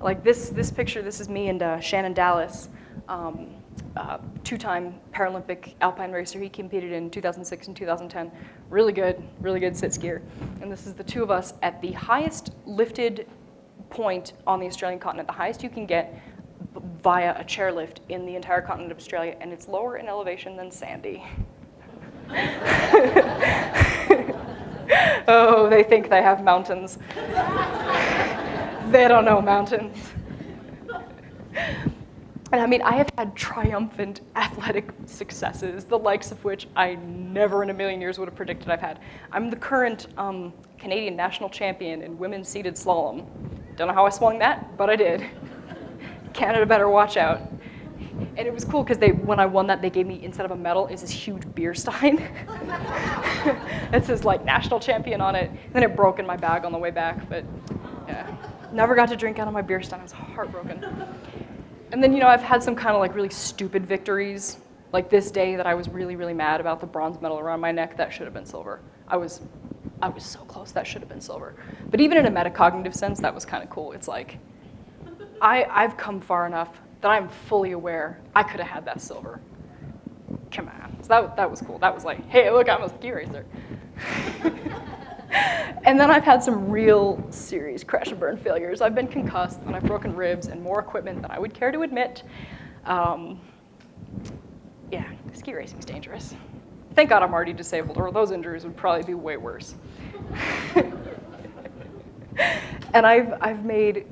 Like this picture, this is me and Shannon Dallas, 2-time Paralympic alpine racer. He competed in 2006 and 2010. Really good sit skier. And this is the two of us at the highest lifted point on the Australian continent, the highest you can get via a chairlift in the entire continent of Australia, and it's lower in elevation than Sandy. Oh, they think they have mountains. They don't know mountains. And I mean, I have had triumphant athletic successes, the likes of which I never in a million years would have predicted I've had. I'm the current Canadian national champion in women's seated slalom. Don't know how I swung that, but I did. Canada better watch out. And it was cool because when I won that, they gave me, instead of a medal, is this huge beer stein. It says like national champion on it. And then it broke in my bag on the way back, but yeah. Never got to drink out of my beer stein. I was heartbroken. And then, I've had some kind of like really stupid victories. Like this day that I was really, really mad about the bronze medal around my neck. That should have been silver. I was so close. That should have been silver. But even in a metacognitive sense, that was kind of cool. It's like, I've come far enough that I'm fully aware I could have had that silver. Come on. So that was cool. That was like, hey, look, I'm a ski racer. And then I've had some real serious crash and burn failures. I've been concussed, and I've broken ribs and more equipment than I would care to admit. Yeah, ski racing's dangerous. Thank God I'm already disabled, or those injuries would probably be way worse. And I've made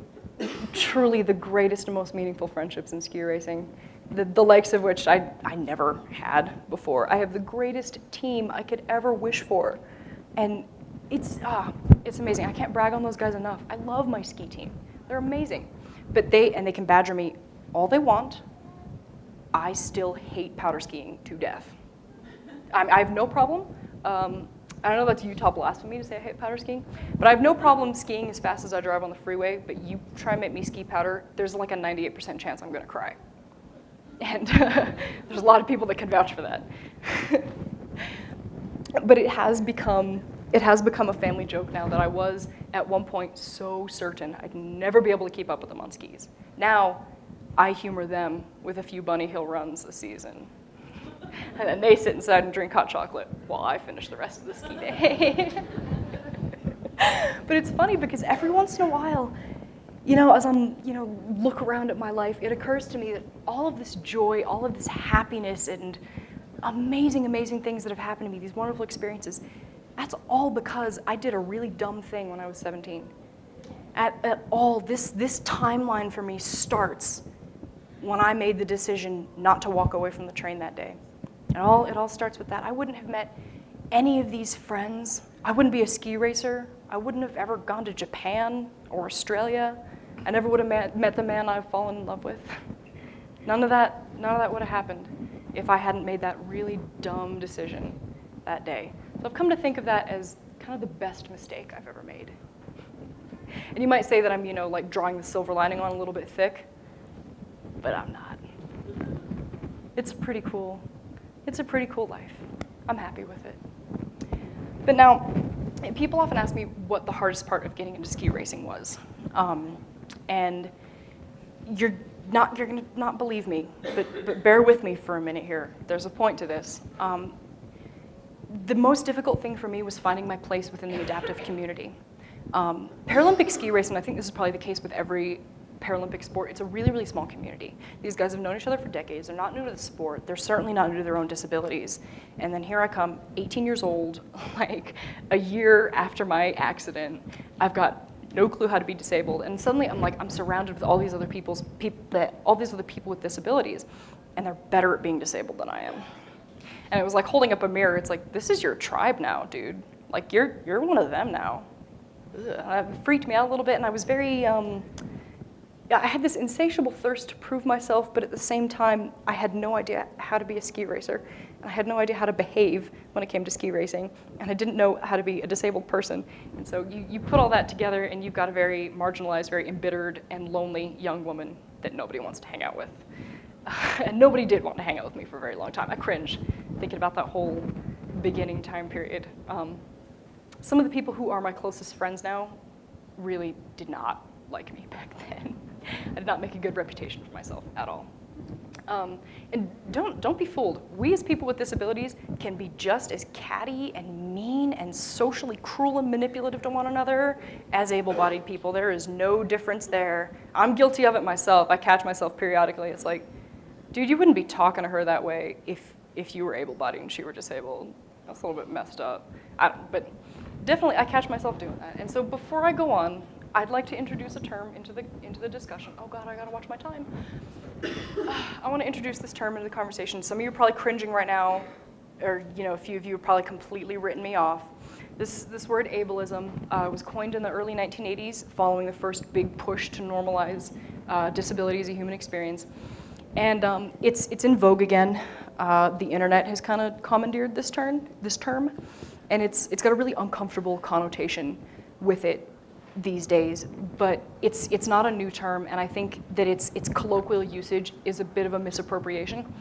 truly the greatest and most meaningful friendships in ski racing, the likes of which I never had before. I have the greatest team I could ever wish for, and it's amazing. I can't brag on those guys enough. I love my ski team. They're amazing, but they can badger me all they want. I still hate powder skiing to death. I have no problem. I don't know if that's Utah blasphemy to say I hate powder skiing, but I have no problem skiing as fast as I drive on the freeway, but you try and make me ski powder, there's like a 98% chance I'm gonna cry. And there's a lot of people that can vouch for that. But it has become a family joke now that I was at one point so certain I'd never be able to keep up with them on skis. Now, I humor them with a few Bunny Hill runs a season. And then they sit inside and drink hot chocolate while I finish the rest of the ski day. But it's funny because every once in a while, as I'm, look around at my life, it occurs to me that all of this joy, all of this happiness and amazing, amazing things that have happened to me, these wonderful experiences, that's all because I did a really dumb thing when I was 17. At all, this timeline for me starts when I made the decision not to walk away from the train that day. It all starts with that. I wouldn't have met any of these friends. I wouldn't be a ski racer. I wouldn't have ever gone to Japan or Australia. I never would have met the man I've fallen in love with. None of that would have happened if I hadn't made that really dumb decision that day. So I've come to think of that as kind of the best mistake I've ever made. And you might say that I'm, like drawing the silver lining on a little bit thick, but I'm not. It's pretty cool. It's a pretty cool life. I'm happy with it. But now, people often ask me what the hardest part of getting into ski racing was. And you're gonna not believe me, but bear with me for a minute here. There's a point to this. The most difficult thing for me was finding my place within the adaptive community. Paralympic ski racing, I think this is probably the case with every Paralympic sport, it's a really, really small community. These guys have known each other for decades. They're not new to the sport. They're certainly not new to their own disabilities. And then here I come, 18 years old, like a year after my accident. I've got no clue how to be disabled. And suddenly I'm surrounded with all these other people with disabilities, and they're better at being disabled than I am. And it was like holding up a mirror. It's like, this is your tribe now, dude. Like, you're one of them now. Ugh. It freaked me out a little bit, and I was very, I had this insatiable thirst to prove myself, but at the same time, I had no idea how to be a ski racer. And I had no idea how to behave when it came to ski racing. And I didn't know how to be a disabled person. And so you put all that together, and you've got a very marginalized, very embittered, and lonely young woman that nobody wants to hang out with. And nobody did want to hang out with me for a very long time. I cringe thinking about that whole beginning time period. Some of the people who are my closest friends now really did not like me back then. I did not make a good reputation for myself at all. And don't be fooled. We as people with disabilities can be just as catty and mean and socially cruel and manipulative to one another as able-bodied people. There is no difference there. I'm guilty of it myself. I catch myself periodically. It's like, dude, you wouldn't be talking to her that way if you were able-bodied and she were disabled. That's a little bit messed up. But definitely, I catch myself doing that. And so before I go on, I'd like to introduce a term into the discussion. Oh God, I gotta watch my time. I want to introduce this term into the conversation. Some of you are probably cringing right now, or a few of you have probably completely written me off. This word ableism was coined in the early 1980s, following the first big push to normalize disability as a human experience, and it's in vogue again. The internet has kind of commandeered this term, and it's got a really uncomfortable connotation with it these days, but it's not a new term, and I think that its colloquial usage is a bit of a misappropriation.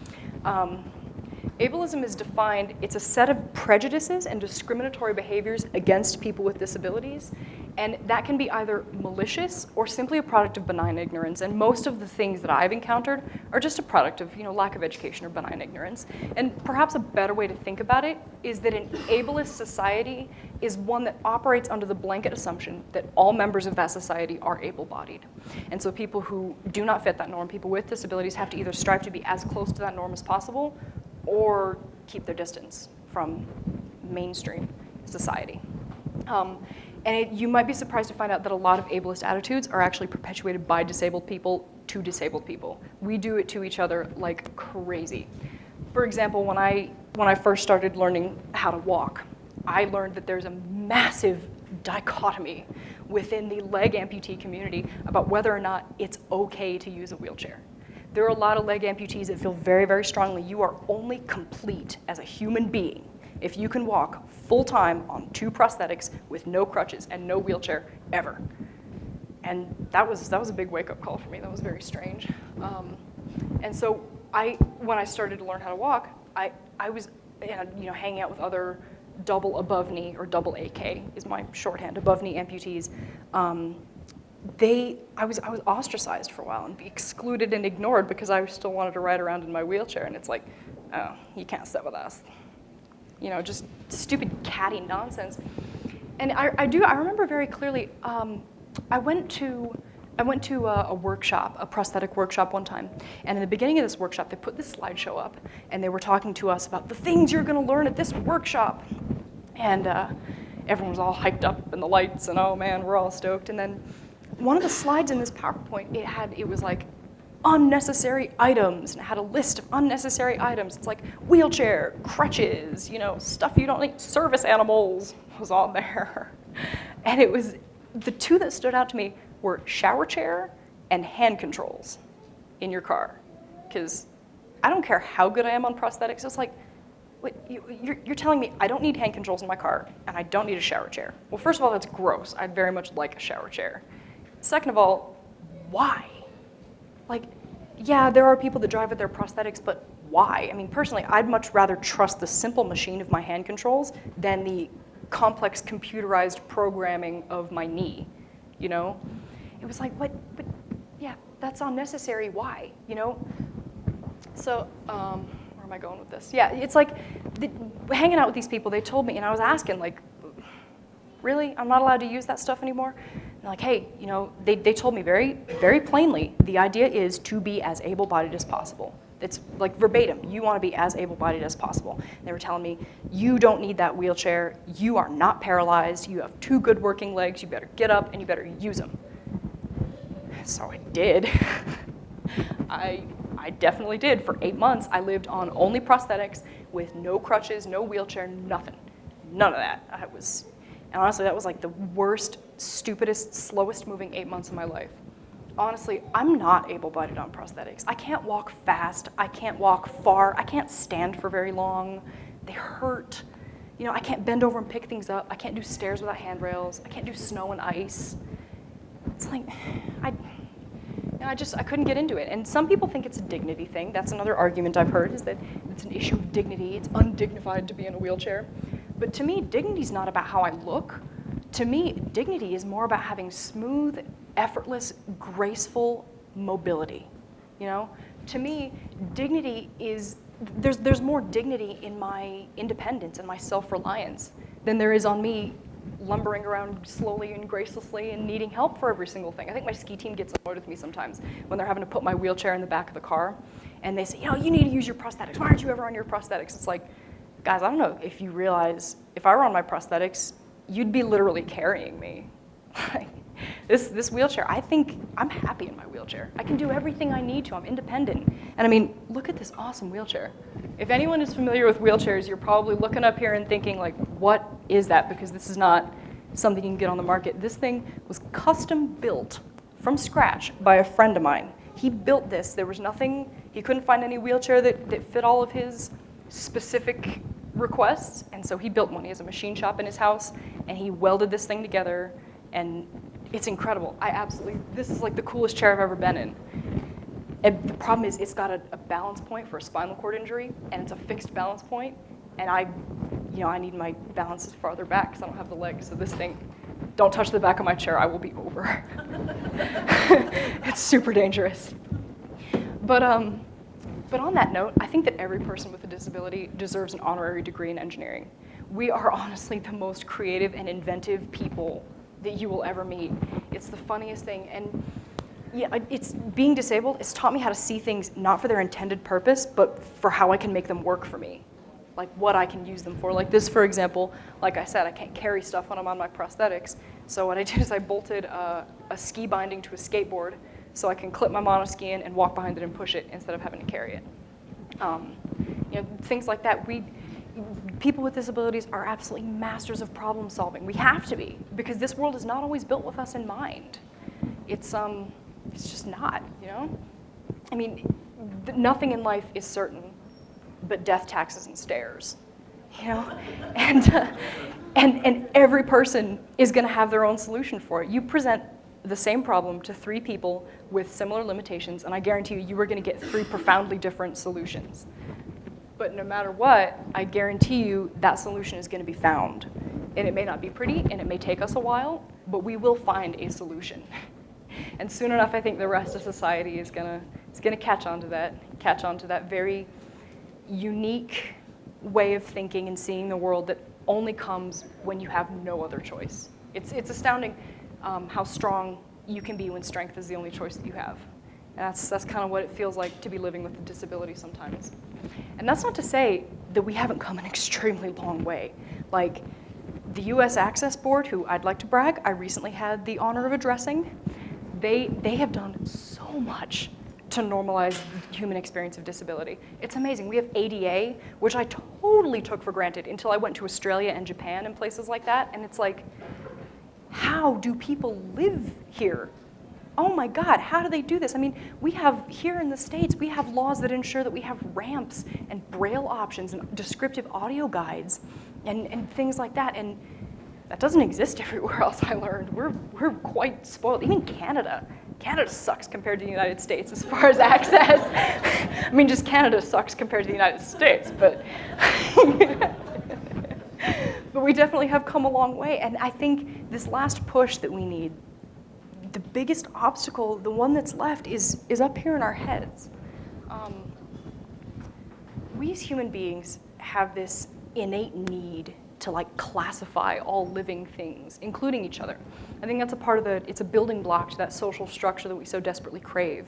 Ableism is defined, it's a set of prejudices and discriminatory behaviors against people with disabilities, and that can be either malicious or simply a product of benign ignorance, and most of the things that I've encountered are just a product of lack of education or benign ignorance. And perhaps a better way to think about it is that an ableist society is one that operates under the blanket assumption that all members of that society are able-bodied. And so people who do not fit that norm, people with disabilities, have to either strive to be as close to that norm as possible or keep their distance from mainstream society. You might be surprised to find out that a lot of ableist attitudes are actually perpetuated by disabled people to disabled people. We do it to each other like crazy. For example, when I first started learning how to walk, I learned that there's a massive dichotomy within the leg amputee community about whether or not it's okay to use a wheelchair. There are a lot of leg amputees that feel very, very strongly you are only complete as a human being if you can walk full-time on 2 prosthetics with no crutches and no wheelchair ever. And that was a big wake-up call for me. That was very strange. And so when I started to learn how to walk, I was hanging out with other double above knee, or double AK is my shorthand, above knee amputees. I was ostracized for a while and excluded and ignored because I still wanted to ride around in my wheelchair, and it's like, oh, you can't sit with us. Just stupid catty nonsense. And I remember very clearly, I went to a workshop, a prosthetic workshop one time, and in the beginning of this workshop, they put this slideshow up, and they were talking to us about the things you're gonna learn at this workshop. And everyone was all hyped up in the lights, and oh man, we're all stoked. And then one of the slides in this PowerPoint, it was like unnecessary items, and it had a list of unnecessary items. It's like wheelchair, crutches, stuff you don't need, service animals was on there. And it was, the two that stood out to me were shower chair and hand controls in your car. Because I don't care how good I am on prosthetics, it's like, wait, you're telling me I don't need hand controls in my car and I don't need a shower chair. Well, first of all, that's gross. I'd very much like a shower chair. Second of all, why? Like, yeah, there are people that drive with their prosthetics, but why? I mean, personally, I'd much rather trust the simple machine of my hand controls than the complex computerized programming of my knee, It was like, but yeah, that's unnecessary, why, So, where am I going with this? Yeah, it's like, hanging out with these people, they told me, and I was asking, like, really? I'm not allowed to use that stuff anymore? And like, hey, they told me very, very plainly, the idea is to be as able-bodied as possible. It's like verbatim, you want to be as able-bodied as possible. And they were telling me, you don't need that wheelchair, you are not paralyzed, you have 2 good working legs, you better get up and you better use them. So I did. I definitely did. For 8 months, I lived on only prosthetics with no crutches, no wheelchair, nothing. None of that. And honestly, that was like the worst, stupidest, slowest moving 8 months of my life. Honestly, I'm not able-bodied on prosthetics. I can't walk fast, I can't walk far, I can't stand for very long. They hurt. I can't bend over and pick things up. I can't do stairs without handrails. I can't do snow and ice. It's like, I couldn't get into it. And some people think it's a dignity thing. That's another argument I've heard, is that it's an issue of dignity. It's undignified to be in a wheelchair. But to me, dignity's not about how I look. To me, dignity is more about having smooth, effortless, graceful mobility. To me, dignity is, there's more dignity in my independence and my self-reliance than there is on me lumbering around slowly and gracelessly and needing help for every single thing. I think my ski team gets annoyed with me sometimes when they're having to put my wheelchair in the back of the car and they say, you need to use your prosthetics. Why aren't you ever on your prosthetics? It's like, guys, I don't know if you realize, if I were on my prosthetics, you'd be literally carrying me. This wheelchair, I think I'm happy in my wheelchair. I can do everything I need to, I'm independent. And I mean, look at this awesome wheelchair. If anyone is familiar with wheelchairs, you're probably looking up here and thinking like, what is that? Because this is not something you can get on the market. This thing was custom built from scratch by a friend of mine. He built this, there was nothing, he couldn't find any wheelchair that fit all of his specific requests, and so he built one. He has a machine shop in his house, and he welded this thing together, and it's incredible. This is like the coolest chair I've ever been in. And the problem is it's got a balance point for a spinal cord injury, and it's a fixed balance point, and I need my balances farther back because I don't have the legs, so this thing, don't touch the back of my chair, I will be over. It's super dangerous. But on that note, I think that every person with a disability deserves an honorary degree in engineering. We are honestly the most creative and inventive people that you will ever meet. It's the funniest thing. And yeah, it's being disabled, it's taught me how to see things not for their intended purpose, but for how I can make them work for me. Like what I can use them for. Like this, for example, like I said, I can't carry stuff when I'm on my prosthetics. So what I did is I bolted a ski binding to a skateboard so I can clip my monoski in and walk behind it and push it instead of having to carry it. Things like that. People with disabilities are absolutely masters of problem solving. We have to be, because this world is not always built with us in mind. It's just not, I mean, nothing in life is certain, but death, taxes, and stairs, and every person is gonna have their own solution for it. You present the same problem to 3 people with similar limitations, and I guarantee you are gonna get 3 profoundly different solutions. But no matter what, I guarantee you that solution is gonna be found. And it may not be pretty, and it may take us a while, but we will find a solution. And soon enough, I think the rest of society is gonna catch on to that very unique way of thinking and seeing the world that only comes when you have no other choice. It's astounding how strong you can be when strength is the only choice that you have. And that's kind of what it feels like to be living with a disability sometimes. And that's not to say that we haven't come an extremely long way. Like the US Access Board, who I'd like to brag, I recently had the honor of addressing, they have done so much to normalize the human experience of disability. It's amazing. We have ADA, which I totally took for granted until I went to Australia and Japan and places like that, and it's like, how do people live here? Oh my God, how do they do this? I mean, we have, here in the States, we have laws that ensure that we have ramps and braille options and descriptive audio guides and things like that, and that doesn't exist everywhere else, I learned. We're quite spoiled. Even Canada. Canada sucks compared to the United States as far as access. I mean, just Canada sucks compared to the United States, but but we definitely have come a long way. And I think this last push that we need, the biggest obstacle, the one that's left, is up here in our heads. We as human beings have this innate need to like classify all living things, including each other. I think that's a part of it's a building block to that social structure that we so desperately crave.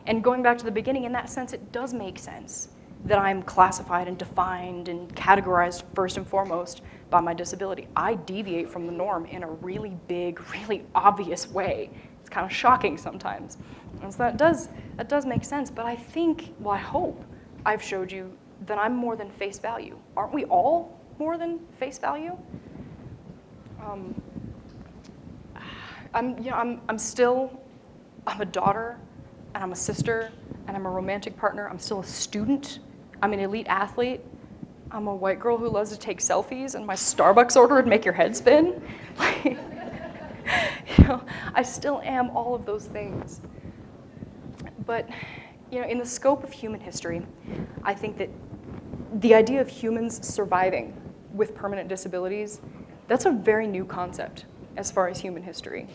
And going back to the beginning, in that sense, it does make sense that I'm classified and defined and categorized first and foremost by my disability. I deviate from the norm in a really big, really obvious way. It's kind of shocking sometimes. And so that does make sense, but I think, well, I hope I've showed you that I'm more than face value. Aren't we all more than face value? I'm a daughter, and I'm a sister, and I'm a romantic partner. I'm still a student. I'm an elite athlete. I'm a white girl who loves to take selfies, and my Starbucks order would make your head spin. Like, I still am all of those things. But, in the scope of human history, I think that the idea of humans surviving with permanent disabilities, that's a very new concept as far as human history.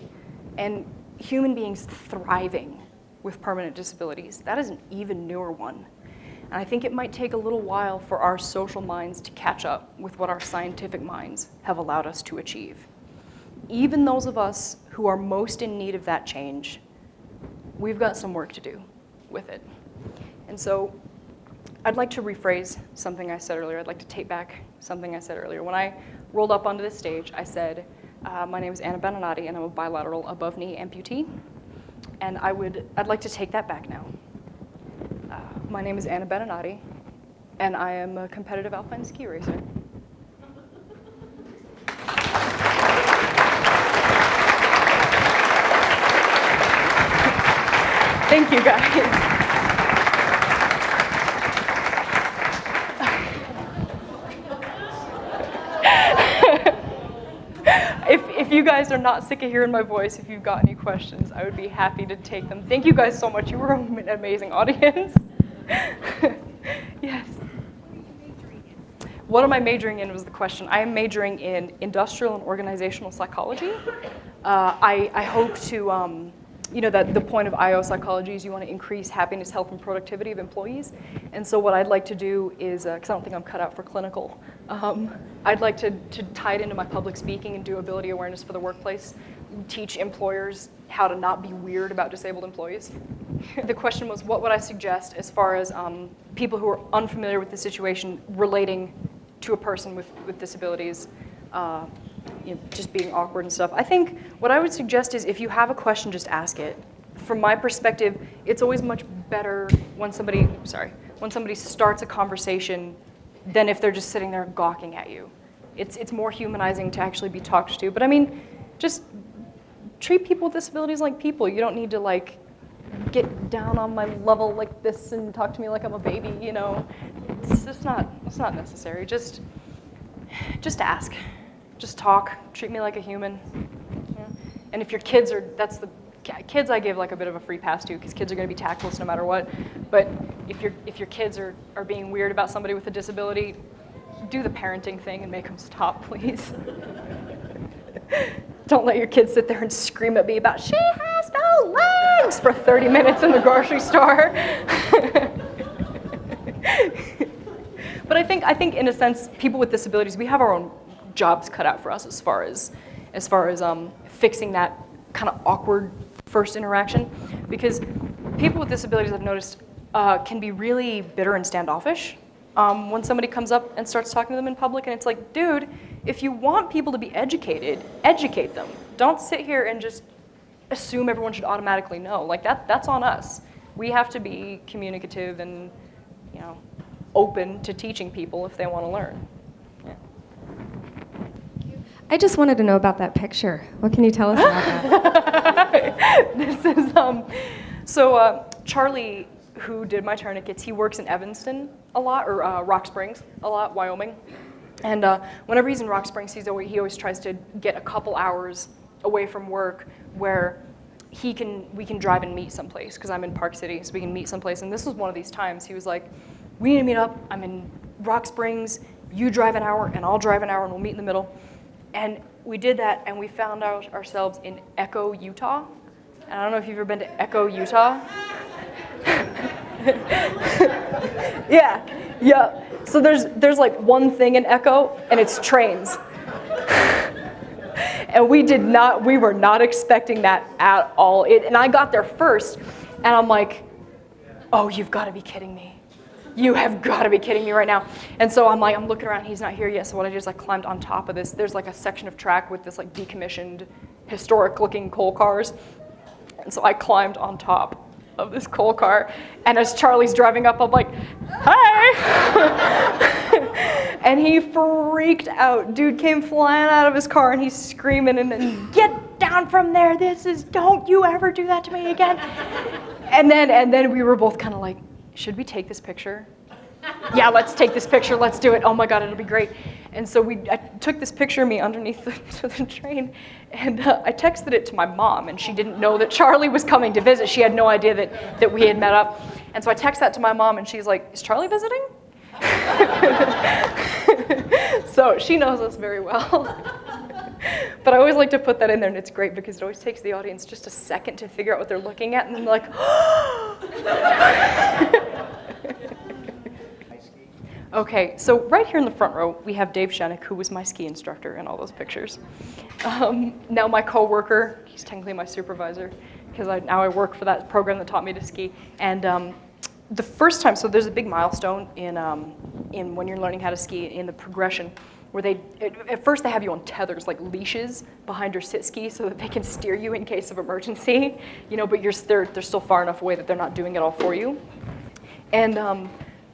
And human beings thriving with permanent disabilities, that is an even newer one. And I think it might take a little while for our social minds to catch up with what our scientific minds have allowed us to achieve. Even those of us who are most in need of that change, we've got some work to do with it. And so I'd like to rephrase something I said earlier. I'd like to take back something I said earlier. When I rolled up onto this stage, I said, my name is Anna Beninati, and I'm a bilateral above-knee amputee. And I'd like to take that back now. My name is Anna Beninati, and I am a competitive alpine ski racer. Thank you, guys. If you guys are not sick of hearing my voice, if you've got any questions, I would be happy to take them. Thank you guys so much. You were an amazing audience. Yes. What am I majoring in was the question. I am majoring in industrial and organizational psychology. I hope to, that the point of IO psychology is you want to increase happiness, health, and productivity of employees. And so what I'd like to do is, because I don't think I'm cut out for clinical, I'd like to tie it into my public speaking and do ability awareness for the workplace, teach employers how to not be weird about disabled employees. The question was, what would I suggest as far as people who are unfamiliar with the situation relating to a person with disabilities, just being awkward and stuff. I think what I would suggest is if you have a question, just ask it. From my perspective, it's always much better when somebody starts a conversation than if they're just sitting there gawking at you. It's more humanizing to actually be talked to. But I mean, just treat people with disabilities like people. You don't need to like get down on my level like this and talk to me like I'm a baby, It's not necessary. Just ask. Just talk. Treat me like a human. And if your kids are, kids I give like a bit of a free pass to, because kids are going to be tactless no matter what. But if your kids are being weird about somebody with a disability, do the parenting thing and make them stop, please. Don't let your kids sit there and scream at me about, she has no legs, for 30 minutes in the grocery store. But I think in a sense, people with disabilities, we have our own jobs cut out for us as far as fixing that kind of awkward first interaction, because people with disabilities, I've noticed, can be really bitter and standoffish when somebody comes up and starts talking to them in public, and it's like, dude, if you want people to be educated, educate them. Don't sit here and just assume everyone should automatically know. Like that's on us. We have to be communicative and, open to teaching people if they want to learn. Yeah. I just wanted to know about that picture. What can you tell us about that? This is, Charlie, who did my tourniquets, he works in Evanston a lot, or Rock Springs a lot, Wyoming. And whenever he's in Rock Springs, he always tries to get a couple hours away from work where we can drive and meet someplace, because I'm in Park City, so we can meet someplace. And this was one of these times. He was like, we need to meet up. I'm in Rock Springs. You drive an hour, and I'll drive an hour, and we'll meet in the middle. And we did that, and we found ourselves in Echo, Utah. And I don't know if you've ever been to Echo, Utah. Yeah. So there's like one thing in Echo, and it's trains. And we were not expecting that at all. And I got there first, and I'm like, oh, you've got to be kidding me. You have got to be kidding me right now. And so I'm looking around, he's not here yet. So what I did is I climbed on top of this. There's like a section of track with this like decommissioned, historic looking coal cars. And so I climbed on top of this coal car. And as Charlie's driving up, I'm like, hi. And he freaked out. Dude came flying out of his car and he's screaming and get down from there. Don't you ever do that to me again. And then we were both kind of like, should we take this picture? Yeah, let's take this picture. Let's do it. Oh my God, it'll be great. And so I took this picture of me underneath the train, and I texted it to my mom, and she didn't know that Charlie was coming to visit. She had no idea that we had met up. And so I texted that to my mom, and she's like, is Charlie visiting? So she knows us very well. But I always like to put that in there, and it's great because it always takes the audience just a second to figure out what they're looking at, and then they're like, Okay, so right here in the front row, we have Dave Shenik, who was my ski instructor in all those pictures. Now my coworker, he's technically my supervisor, because now I work for that program that taught me to ski. And the first time, so there's a big milestone in when you're learning how to ski in the progression, where at first they have you on tethers, like leashes behind your sit ski so that they can steer you in case of emergency, but they're still far enough away that they're not doing it all for you. And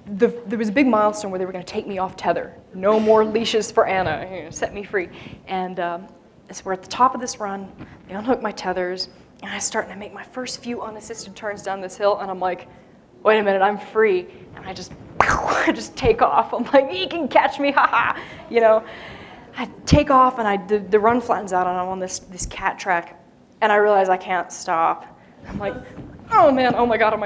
there was a big milestone where they were going to take me off tether. No more leashes for Anna, set me free. And so we're at the top of this run, they unhook my tethers, and I start to make my first few unassisted turns down this hill, and I'm like, wait a minute, I'm free. And I just take off. I'm like, he can catch me, haha. I take off, and the run flattens out, and I'm on this cat track, and I realize I can't stop. I'm like, oh man, oh my God, I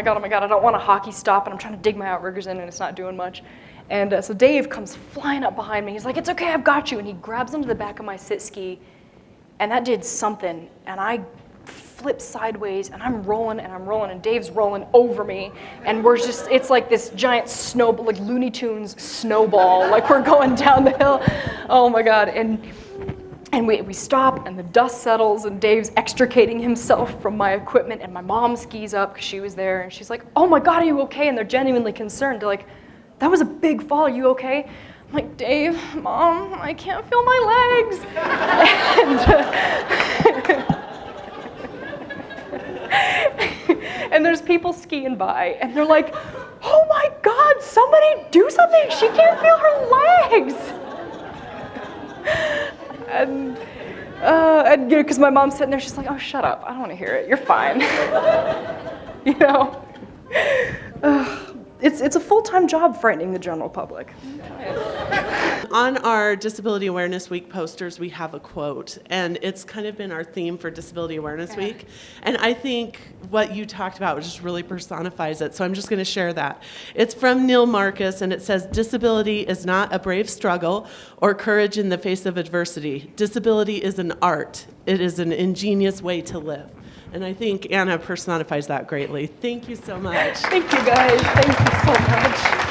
don't want a hockey stop, and I'm trying to dig my outriggers in, and it's not doing much. And so Dave comes flying up behind me. He's like, it's okay, I've got you. And he grabs onto the back of my sit ski, and that did something. And I flip sideways, and I'm rolling, and Dave's rolling over me. And it's like this giant snowball, like Looney Tunes snowball, like we're going down the hill. Oh my God. And we stop, and the dust settles, and Dave's extricating himself from my equipment, and my mom skis up because she was there, and she's like, oh my God, are you okay? And they're genuinely concerned. They're like, that was a big fall, are you okay? I'm like, Dave, Mom, I can't feel my legs. And there's people skiing by, and they're like, oh my God, somebody do something, she can't feel her legs. And because my mom's sitting there, she's like, oh, shut up, I don't want to hear it, you're fine. It's a full-time job frightening the general public. On our Disability Awareness Week posters, we have a quote, and it's kind of been our theme for Disability Awareness Week. And I think what you talked about just really personifies it, so I'm just going to share that. It's from Neil Marcus, and it says, disability is not a brave struggle or courage in the face of adversity. Disability is an art. It is an ingenious way to live. And I think Anna personifies that greatly. Thank you so much. Thank you, guys. Thank you so much.